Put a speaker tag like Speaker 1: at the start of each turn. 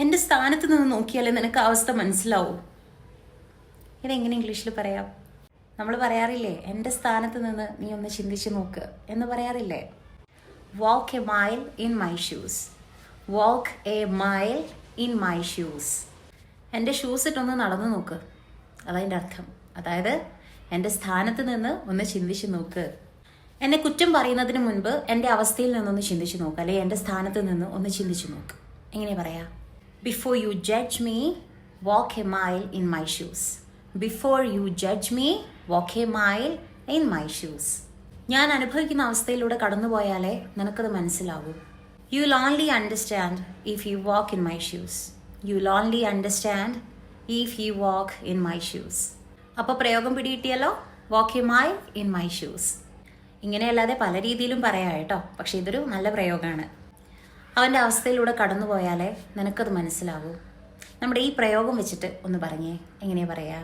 Speaker 1: എൻ്റെ സ്ഥാനത്ത് നിന്ന് നോക്കിയാലേ നിനക്ക് അവസ്ഥ മനസ്സിലാവൂ. ഇതെങ്ങനെ ഇംഗ്ലീഷിൽ പറയാം? നമ്മൾ പറയാറില്ലേ, എൻ്റെ സ്ഥാനത്ത് നിന്ന് നീ ഒന്ന് ചിന്തിച്ച് നോക്ക് എന്ന് പറയാറില്ലേ? Walk a mile in my shoes. Walk a mile in my shoes. എൻ്റെ ഷൂസ് ഇട്ടൊന്ന് നടന്നു നോക്ക്, അതതിൻ്റെ അർത്ഥം. അതായത് എൻ്റെ സ്ഥാനത്ത് നിന്ന് ഒന്ന് ചിന്തിച്ച് നോക്ക്. എന്നെ കുറ്റം പറയുന്നതിന് മുൻപ് എൻ്റെ അവസ്ഥയിൽ നിന്നൊന്ന് ചിന്തിച്ച് നോക്ക്, അല്ലെങ്കിൽ എൻ്റെ സ്ഥാനത്ത് നിന്ന് ഒന്ന് ചിന്തിച്ച് നോക്ക്. എങ്ങനെ പറയാം? Before you judge me, walk a mile in my shoes. Before you judge me, walk a mile in my shoes. ഞാൻ അനുഭവിക്കുന്ന അവസ്ഥയിലൂടെ കടന്നുപോയാലേ നിനക്കത് മനസ്സിലാവൂ. You will only understand if you walk in my shoes. You will only understand if you walk in my shoes. അപ്പോൾ പ്രയോഗം പിടികിട്ടിയല്ലോ, walk a mile in my shoes. ഇങ്ങനെയല്ലാതെ പല രീതിയിലും പറയാം കേട്ടോ, പക്ഷെ ഇതൊരു നല്ല പ്രയോഗമാണ്. അവൻ്റെ അവസ്ഥയിലൂടെ കടന്നു പോയാലേ നിനക്കത് മനസ്സിലാവൂ. നമ്മുടെ ഈ പ്രയോഗം വെച്ചിട്ട് ഒന്ന് പറഞ്ഞേ, എങ്ങനെയാ പറയാ?